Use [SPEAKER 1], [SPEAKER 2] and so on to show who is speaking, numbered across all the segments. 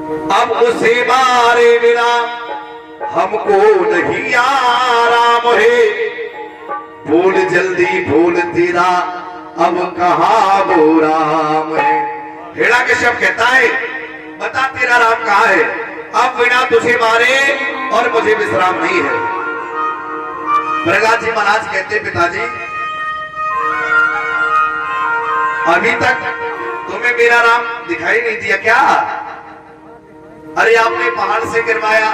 [SPEAKER 1] अब उसे मारे बिना हमको नहीं आराम है। भूल जल्दी भूल तेरा अब कहाँ वो राम है। हेड़ा कश्यप कहता है बता तेरा राम कहाँ है। अब बिना तुझे मारे और मुझे विश्राम नहीं है। प्रहलाद जी महाराज कहते पिताजी अभी तक तुम्हें मेरा राम दिखाई नहीं दिया क्या। अरे आपने पहाड़ से गिरवाया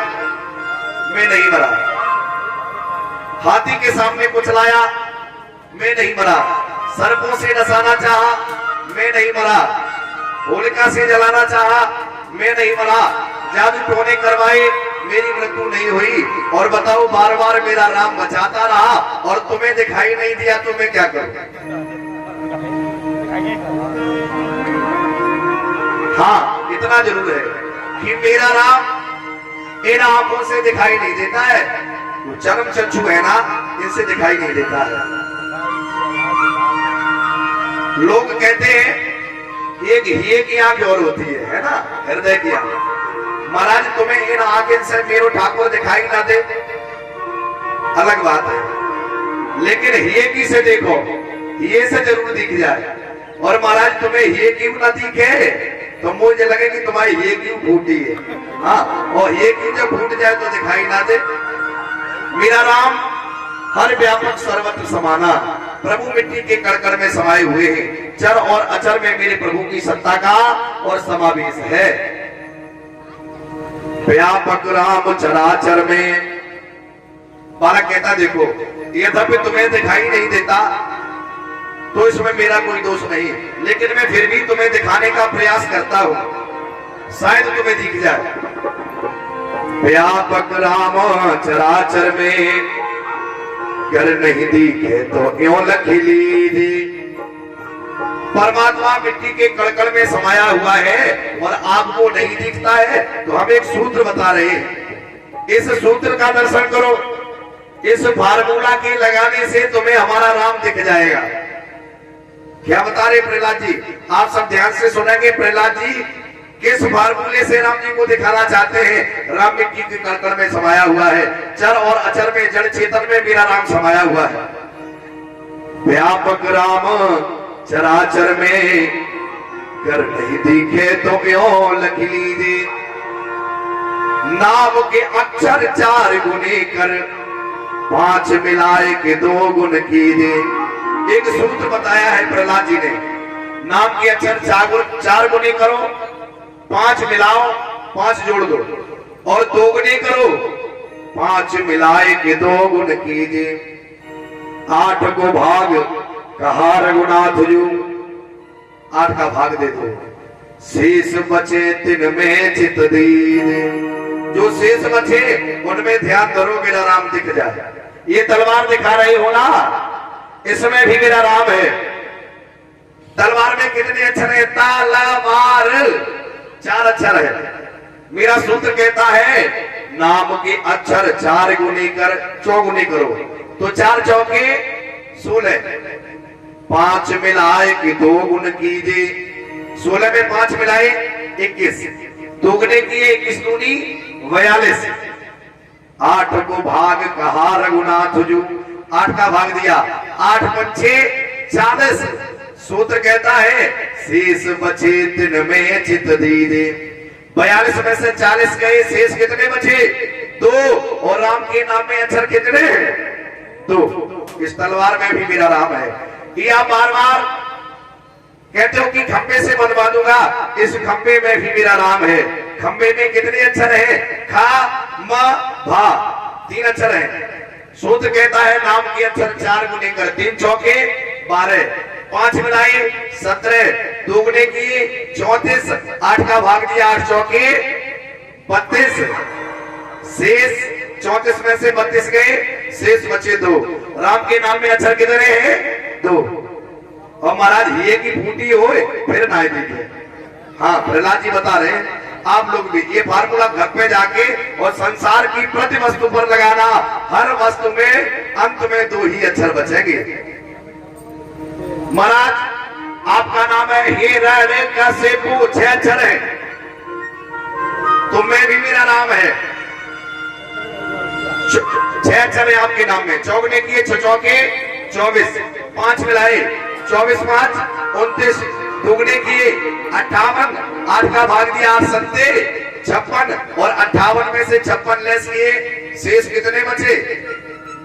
[SPEAKER 1] मैं नहीं मरा, हाथी के सामने कुचलाया मैं नहीं मरा, सर्पों से डसाना चाहा मैं नहीं मरा, होलिका से जलाना चाहा मैं नहीं मरा, जादू टोने करवाए मेरी मृत्यु नहीं हुई। और बताओ बार बार मेरा राम बचाता रहा और तुम्हें दिखाई नहीं दिया तो मैं क्या करूं। हाँ इतना जरूर है कि मेरा राम इन आंखों से दिखाई नहीं देता है, वो चरम चक्षु है ना इनसे दिखाई नहीं देता है। लोग कहते हैं एक हिये की आंख और होती है ना, हृदय की आंख। महाराज तुम्हें इन आंखें से मेरो ठाकुर दिखाई ना दे अलग बात है, लेकिन हिये की से देखो, हिये से जरूर दिख जाए। और महाराज तुम्हें हिये क्यों ना दिखे तो मुझे लगे कि तुम्हारी हिये क्यों फूटी है। हाँ और हिये क्यों जब फूट जाए तो दिखाई ना दे। मेरा राम हर व्यापक सर्वत्र समाना प्रभु मिट्टी के कड़कड़ में समाये हुए हैं। चर और अचर में मेरे प्रभु की सत्ता का और समावेश है। व्यापक राम चराचर में बालक कहता देखो यद्यपि तुम्हें दिखाई नहीं देता तो इसमें मेरा कोई दोष नहीं है, लेकिन मैं फिर भी तुम्हें दिखाने का प्रयास करता हूं, शायद तुम्हें दिख जाए। व्यापक राम चराचर में गर नहीं दिखे तो क्यों लख लीजिए। परमात्मा मिट्टी के कड़कड़ में समाया हुआ है और आपको नहीं दिखता है तो हम एक सूत्र बता रहे हैं, इस सूत्र का दर्शन करो। इस फार्मूला के लगाने से तुम्हें हमारा राम दिख जाएगा। क्या बता रहे प्रहलाद जी, आप सब ध्यान से सुनेंगे। प्रहलाद जी किस फार्मूले से राम जी को दिखाना चाहते हैं। राम मिट्टी के कड़कड़ में समाया हुआ है, चर और अचर में जड़ चेतन में मेरा राम समाया हुआ है। व्यापक राम चराचर में कर नहीं दिखे तो क्यों लख लीजिए। नाम के अक्षर चार गुने कर पांच मिलाए के दो गुण कीजिए। एक सूत्र बताया है प्रहलाद जी ने, नाम के अक्षर चार गुने करो, पांच मिलाओ, पांच जोड़ दो और दो गुने करो, पांच मिलाए के दो गुण कीजिए। आठ को भाग कहा रघुनाथ जू, आठ का भाग दे दो, शेष बचे तिन में चित दीजिए। जो शेष बचे उनमें ध्यान धरो मेरा राम दिख जाए। ये तलवार दिखा रही हो ना, इसमें भी मेरा राम है। तलवार में कितने अक्षर है? तलवार चार अक्षर है। मेरा सूत्र कहता है नाम के अक्षर चार गुनी कर चौगुनी करो तो चार चौके 16, पांच मिलाए कि दो गुण कीजिए। 16 में पांच मिलाए 21, दोगुने किए 21 दूनी 42। आठ को भाग कहा रघुनाथ जू, आठ का भाग दिया, 8 पंचे 40। सूत्र कहता है शेष बचे तिन में चित दीजिए। 42 में से 40 गए, शेष कितने बचे? 2। और राम के नाम में अक्षर कितने? 2। इस तलवार में भी मेरा राम है। कि आप बार बार कहते हो कि खंबे से बनवा दूंगा, इस खंबे में भी मेरा राम है। खंबे में कितने अक्षर है? खा म भा, 3 अक्षर है। सूत्र कहता है नाम के अक्षर चार गुने कर, 3 चौके 12, 5 मिलाए 17, दोगुने किए 34, 8 का भाग दिया 8 चौके 32। शेष 34 में से 32 गए, शेष बचे 2। राम के नाम में अक्षर कितने हैं? 2। और महाराज ये की फूटी हो फिर ना दिखे। हाँ प्रहलाद जी बता रहे हैं आप लोग भी ये फार्मूला घर पे जाके और संसार की प्रति वस्तु पर लगाना, हर वस्तु में अंत में 2 ही अक्षर बचेंगे। महाराज आपका नाम है हिरण्यकशिपु, 6 अक्षर है। भी मेरा नाम है। 6 अक्षर है आपके नाम में। चौगने किए 6 चौके 24, 5 मिलाए 24 5 29, दुगने किए 58, 8 का भाग दिया 8 सत्ते 56, और 58 में से 56 लेस किए, शेष कितने बचे?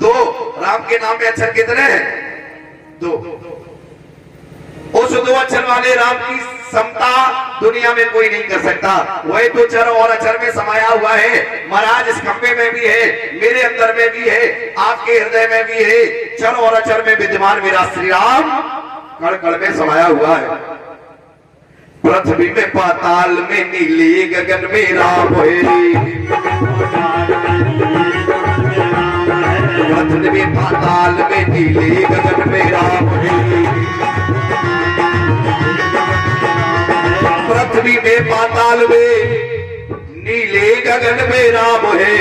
[SPEAKER 1] 2। राम के नाम में अक्षर कितने हैं? 2। उस 2 अक्षर वाले राम की समता दुनिया में कोई नहीं कर सकता। वही तो चर और अक्षर में समाया हुआ है। महाराज इस खंबे में भी है, मेरे अंदर में भी है, आपके हृदय में भी है। चर और अक्षर में विद्यमान मेरा श्री राम कण कण में समाया हुआ है। पृथ्वी में पाताल में नीले गगन में राम है। पृथ्वी में पाताल में नीले गगन में राम है। पृथ्वी में पाताल में नीले गगन में राम है।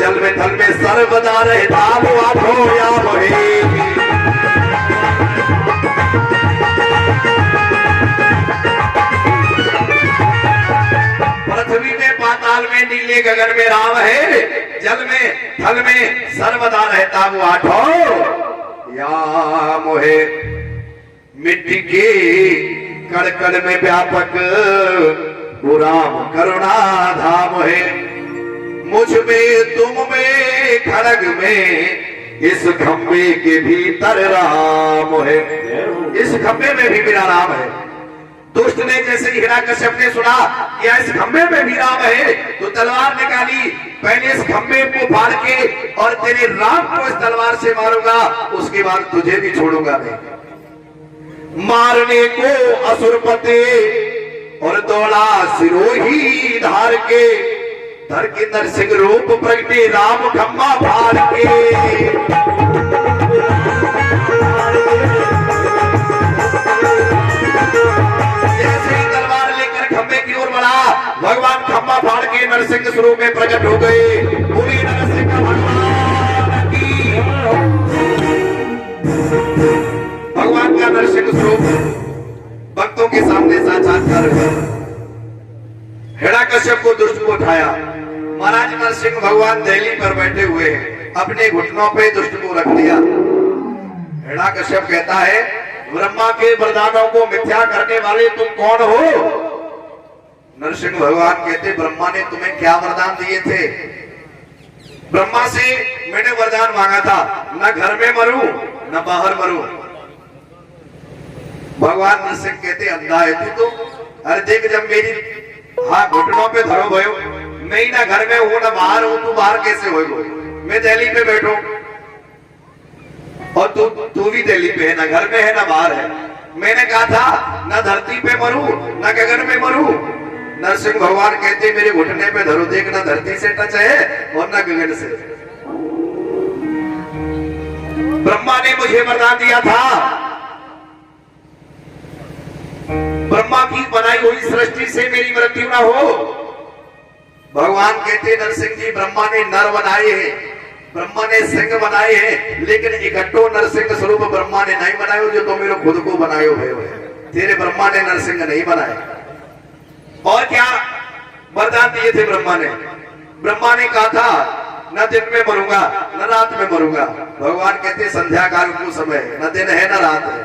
[SPEAKER 1] जल में थल में सर्वदा रहता वो आठों याम है। पृथ्वी में पाताल में नीले गगन में राम है। जल में थल में सर्वदा रहता वो आठों याम है। मिट्टी के कण कण में व्यापक वो राम करुणा धाम है। मुझ में तुम में खड़ग में इस खंबे के भीतर राम है। इस खंबे में भी मेरा राम है। दुष्ट ने जैसे हिरण्यकश्यप ने सुना कि इस खंबे में भी राम है, तो तलवार निकाली। पहले इस खंबे को फाड़ के और तेरे राम को इस तलवार से मारूंगा, उसके बाद तुझे भी छोड़ूंगा नहीं। मारने को असुरपते और दौड़ा सिरोही धार के, धर के नरसिंह रूप प्रगटे राम खम्बा फाड़ के। जैसे ही तलवार लेकर खंबे की ओर बढ़ा, भगवान खम्बा फाड़ के नरसिंह स्वरूप में प्रकट हो गए। पूरी नरसिंह भगवान की, भगवान का नरसिंह स्वरूप भक्तों के सामने साक्षात्कार हुआ। हिरण्यकश्यप को दुष्ट को उठाया। महाराज नरसिंह भगवान दहली पर बैठे हुए हैं, अपने घुटनों पे दुष्ट को रख दिया। हिरण्यकश्यप कहता है, ब्रह्मा के वरदानों को मिथ्या करने वाले तुम कौन हो? नरसिंह भगवान कहते, ब्रह्मा ने तुम्हें क्या वरदान दिए थे? ब्रह्मा से मैंने वरदान मांगा था, न घर में मरूं न बाहर मरूं। भगवान नरसिंह कहते, अंधा है तू तो। अरे देख, जब मेरी घुटनों पे धरो भयो, मैं ही ना घर में हूं ना बाहर हूं, तू बाहर कैसे हो? मैं दिल्ली पे बैठो और तू भी दिल्ली पे है, ना घर में है ना बाहर है। मैंने कहा था ना धरती पे मरूं ना गगन में मरूं। नरसिंह भगवान कहते, मेरे घुटने पे धरो, देख ना धरती से टच है और ना गगन से। ब्रह्मा ने मुझे वरदान दिया था, ब्रह्मा की बनाई हुई सृष्टि से मेरी मृत्यु ना हो। भगवान कहते, नरसिंह जी, ब्रह्मा ने नर बनाए हैं, ब्रह्मा ने सिंह बनाए हैं, लेकिन इकट्ठो नरसिंह स्वरूप ब्रह्मा ने नहीं बनाए हो, जो तुम मेरे खुद को बनाए हो। तेरे ब्रह्मा ने नरसिंह नहीं बनाए। और क्या वरदान दिए थे ब्रह्मा ने? ब्रह्मा ने कहा था, न दिन में मरूंगा न रात में मरूंगा। भगवान कहते, संध्या काल को समय है, न दिन है न रात है।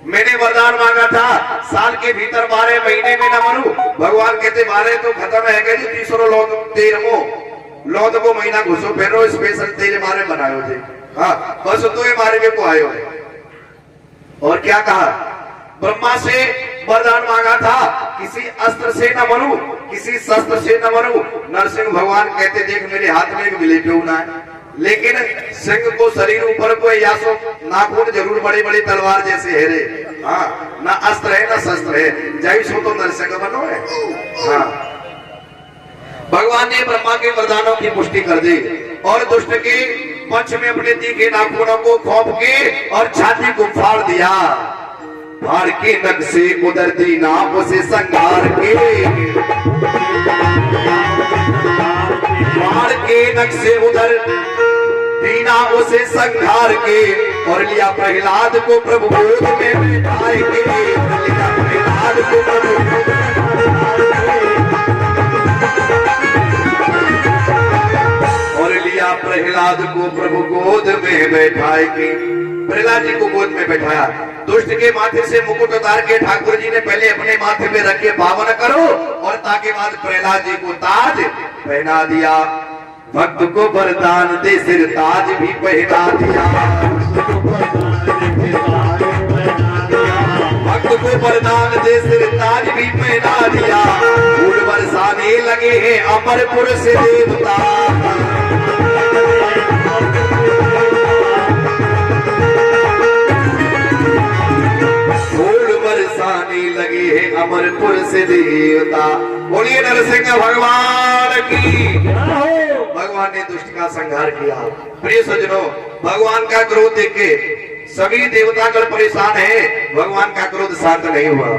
[SPEAKER 1] मैंने वरदान मांगा था, साल के भीतर 12 महीने में न मरूं। भगवान कहते, 12 तो खत्म है, कहते 13 लौद को महीना घुसो फेरो, स्पेशल तेरे मारे बनायो थे। हाँ, बस तो ये मारे में को आयो है। और क्या कहा? ब्रह्मा से वरदान मांगा था, किसी अस्त्र से न मरूं, किसी शस्त्र से न मरूं। नरसिंह भगवान कहते, देख मेरे हाथ में एक ब्लेड होना है, लेकिन सिंह को शरीर ऊपर को या सो नाखून जरूर बड़े बड़े तलवार जैसे है रे। हाँ, ना अस्त्र है ना शस्त्र है, जय सो तो नरसिंह बनो है। हाँ, भगवान ने ब्रह्मा के वरदानों की पुष्टि कर दी और दुष्ट के पंच में अपने तीखे नाखूनों को खौंप के और छाती को फाड़ दिया। फाड़ के नख से उधर दी नाप उसे संघार के, फाड़ के नख से उधर दीना उसे संघार के, और लिया प्रहलाद को प्रभु गोद में बिठाए के, लिया प्रहलाद को प्रभु गोद में बिठाए के। प्रहलाद को प्रभु गोद में बैठाए के प्रहलाद जी को गोद में बैठाया। दुष्ट के माथे से मुकुट उतार के ठाकुर जी ने पहले अपने माथे में रख के पावन करो और ताके बाद प्रहलाद जी को ताज पहना दिया। भक्त को वरदान दे सिर ताज भी पहना दिया। भक्त को वरदान दे सिर ताज भी पहना दिया। फूल बरसाने लगे हैं अमरपुर से देवता। फूल बरसाने लगे हैं अमरपुर से देवता। बोलिए नरसिंह भगवान की। भगवान ने दुष्ट का संहार किया। प्रिय सज्जनों, भगवान का क्रोध देख के सभी देवतागण परेशान हैं, भगवान का क्रोध शांत नहीं हुआ।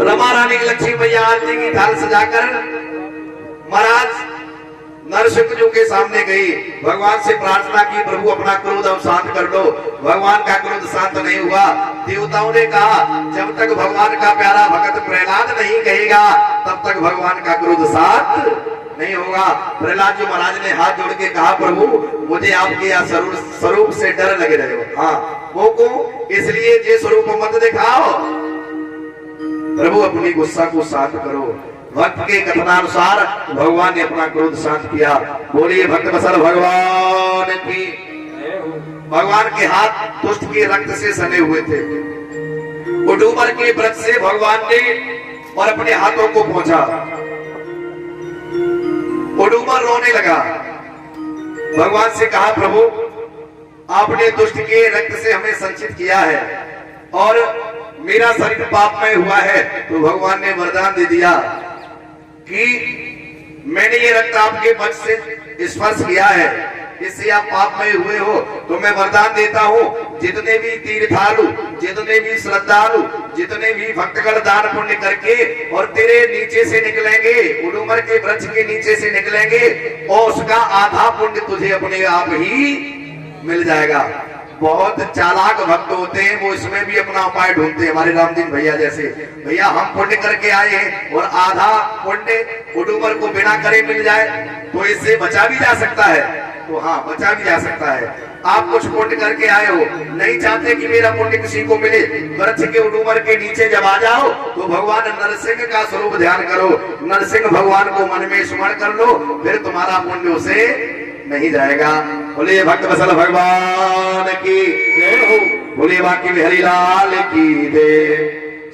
[SPEAKER 1] रमा रानी लक्ष्मी मैया आरती की थाल सजाकर महाराज नरसिंह जी के सामने गई, भगवान से प्रार्थना की, प्रभु अपना क्रोध अब शांत कर दो। भगवान का क्रोध शांत नहीं हुआ। देवताओं ने कहा जब तक भगवान का प्यारा भक्त प्रहलाद नहीं कहेगा तब तक भगवान का क्रोध शांत नहीं होगा। प्रहलाद जी महाराज ने हाथ जोड़ के कहा प्रभु मुझे आपके यहाँ स्वरूप से डर लगे रहे हो। हाँ वो को इसलिए जे स्वरूप मत दिखाओ, प्रभु अपनी गुस्सा को शांत करो। भक्त के कथनानुसार भगवान ने अपना क्रोध शांत किया। बोलिए भक्त वत्सल भगवान की। भगवान के हाथ दुष्ट के रक्त से सने हुए थे। उडूबर के वृक्ष से भगवान ने और अपने हाथों को पहुंचा। उडूबर रोने लगा। भगवान से कहा प्रभु आपने दुष्ट के रक्त से हमें संचित किया है और मेरा शरीर पापमय हुआ है, तो भगवान ने वरदान दे दिया कि मैंने ये रक्त आपके वक्ष से स्पर्श किया है, इससे आप पापमय हुए हो, तो मैं वरदान देता हूँ जितने भी तीर्थालु, जितने भी श्रद्धालु, जितने भी भक्तगण दान पुण्य करके और तेरे नीचे से निकलेंगे, उडूमर के वृक्ष के नीचे से निकलेंगे और उसका आधा पुण्य तुझे अपने आप ही मिल जाएगा। बहुत चालाक भक्त होते हैं, वो इसमें भी अपना उपाय ढूंढते हैं। हमारे रामदीन भैया जैसे, भैया हम पुण्य करके आए हैं और आधा पुण्य उडूमर को बिना करे मिल जाए तो इससे बचा भी जा सकता है। तो हाँ बचा भी जा सकता है। आप कुछ पुण्य करके आए हो, नहीं चाहते कि मेरा पुण्य किसी को मिले, वृक्ष के उडूमर के नीचे जब आ जाओ तो भगवान नरसिंह का स्वरूप ध्यान करो, नरसिंह भगवान को मन में स्मरण कर लो, फिर तुम्हारा पुण्य उसे नहीं जाएगा। बोलिए भक्त वत्सल भगवान की जय हो। बोलिए बाकी बिहारी लाल की जय।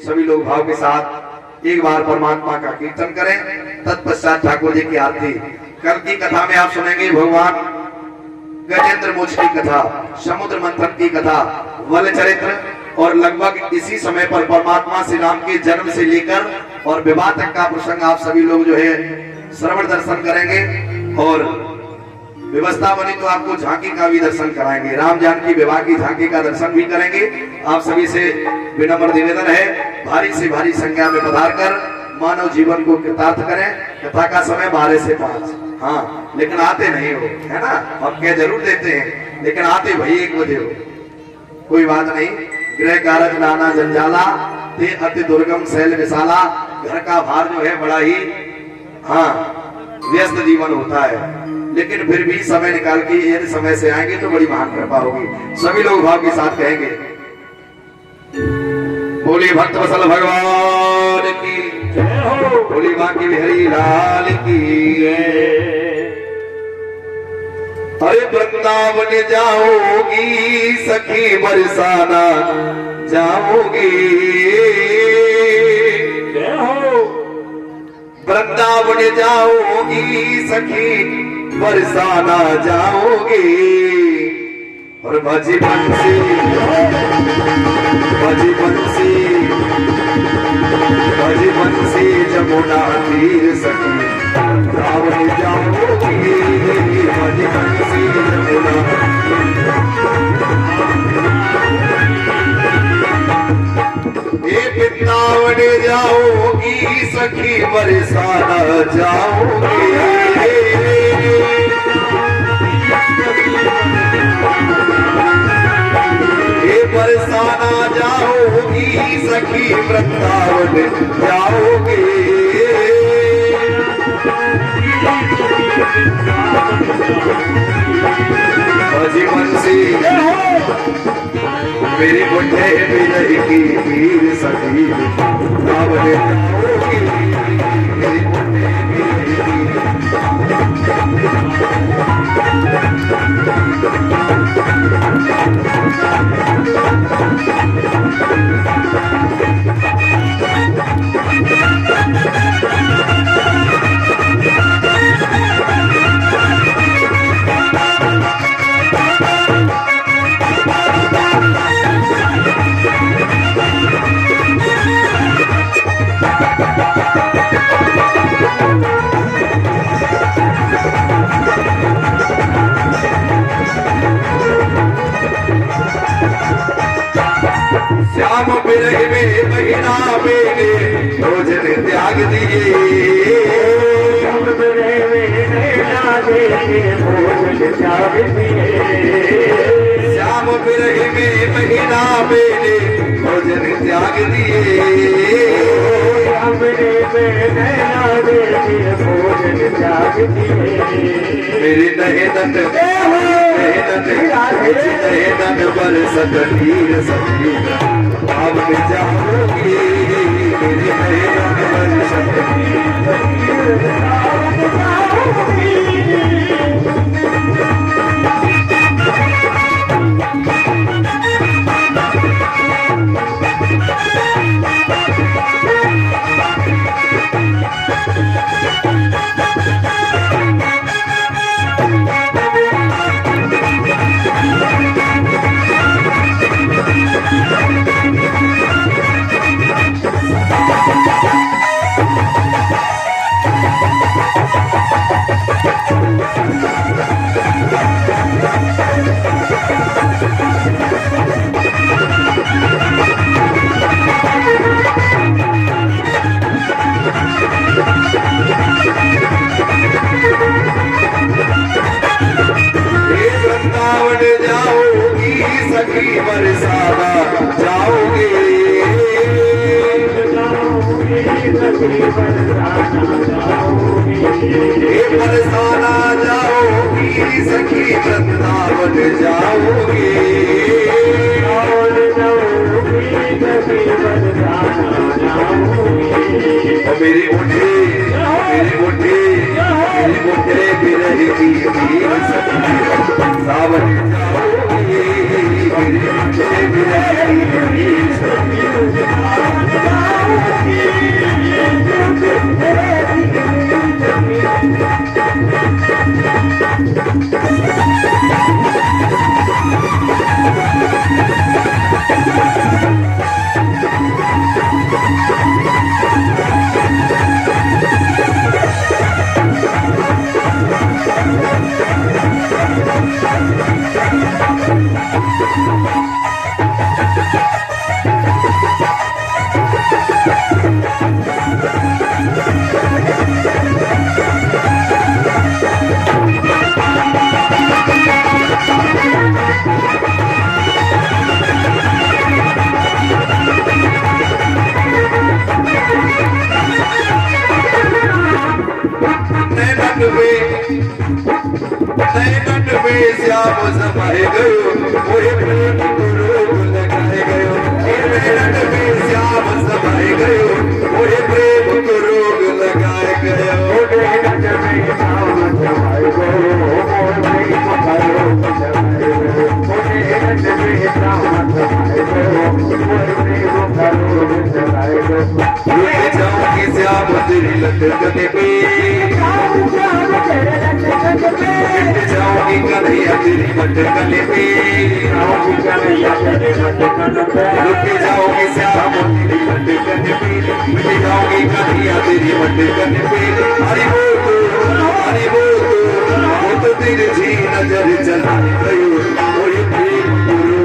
[SPEAKER 1] सभी लोग भाव के साथ एक बार परमात्मा का कीर्तन करें, तत्पश्चात ठाकुर जी की आरती। कल की कथा में आप सुनेंगे भगवान गजेंद्र मोक्ष की कथा, समुद्र मंथन की कथा, वल चरित्र और लगभग इसी समय पर परमात्मा श्री राम के जन्म से लेकर और विवाह तक का प्रसंग आप सभी लोग जो है श्रवण दर्शन करेंगे। और व्यवस्था बनी तो आपको झांकी का भी दर्शन कराएंगे, राम जानकी विवाह की झांकी का दर्शन भी करेंगे। आप सभी से विनम्र निवेदन है भारी से भारी संख्या में पधार कर मानव जीवन को कृतार्थ करें। कथा का समय 12 से 5। हाँ लेकिन आते नहीं हो, है ना, हम कह जरूर देते हैं लेकिन आते भाई 1 बजे हो। कोई बात नहीं, गृह कारज नाना जंजाला ते अति दुर्गम शैल विशाला। घर का भार जो है बड़ा ही व्यस्त जीवन होता है, लेकिन फिर भी समय निकाल के यदि समय से आएंगे तो बड़ी महान कृपा होगी। सभी लोग भाव के साथ कहेंगे बोलिए भक्त वत्सल भगवान की जय हो। बोलिए बाकी बिहारी लाल की जय। अरे वृंदावन जाओगी सखी बरसाना जाओगी, जय हो। वृंदावन जाओगी सखी बरसाना जाओगे और भजी बंसी भजी बंसी भजी बंसी जमुना तीर सखी वृंदावन जाओगी, भजी बंसी जमुना। ये वृंदावन जाओगी सखी बरसाना जाओगी, बरसाना जाओगी सखी वृंदावन जाओगे। मेरी मुठे विरह की पीर सखी सावन जाओगी मेरी मुठे श्याम विरह में महीना मेरे भोजन त्याग दिए
[SPEAKER 2] श्याम विरह में नैना देखे भोजन त्याग दिए
[SPEAKER 1] श्याम विरह में महीना मेरे भोजन त्याग दिए
[SPEAKER 2] श्याम विरह में नैना देखे भोजन त्याग दिए
[SPEAKER 1] मेरे नयन बरसत नीर सखीर सावन जाओगी मेरे नयन बरसत नीर सखीर सावन जाओगी वृंदावन जाओगी सखी बरसाना जाओगे बरसाना जाओगी सखी वृंदावन जाओगे मेरी मुठे बिरह की पीर सखी सावन जाओगी मेरी मुठे बिरह की पीर सखी सावन जाओगी नैनन में श्याम समाए गयो मोहे प्रेम को रोग लगाए गयो नैनन में श्याम समाए गयो मोहे प्रेम को रोग लगाए गयो
[SPEAKER 2] नैनन में श्याम समाए गयो मोहे प्रेम को रोग लगाए गयो नैनन में श्याम समाए गयो मोहे प्रेम को रोग लगाए गयो
[SPEAKER 1] लुट जाऊंगी श्याम तेरी लटकन पे मिट जाऊंगी कन्हैया तेरी मटकन पे लुट जाऊंगी श्याम तेरी मटकन पे मिट जाऊंगी कन्हैया तेरी मटकन पे हरि बोल वो तो तिरछी नजर चलाए गयो कोई प्रेम गुरु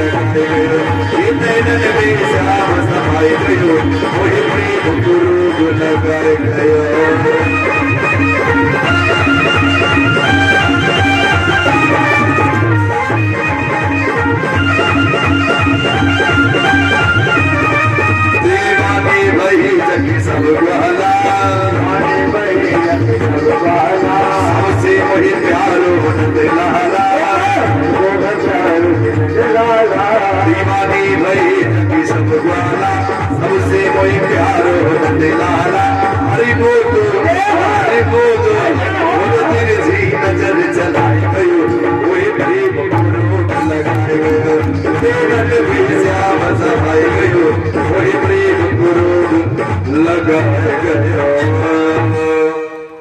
[SPEAKER 1] लगते गयो ये नैनन में श्याम समाए गयो कोई प्रेम गुरु लगाए गयो देवानी भई जगी सब ग्वाला सबसे वही प्यारो नंद लाला दीवानी भई जगी सब ग्वाला सबसे कोई प्यार हो दिलाला हरि बोल तेरे जी नजर चलाई गयो कोई प्रेम रोग लगाए गयो तेरन भी श्याम समाई गयो कोई प्रेम रोग लगाए गयो।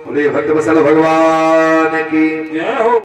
[SPEAKER 1] बोले भक्त वत्सल भगवान की जय हो।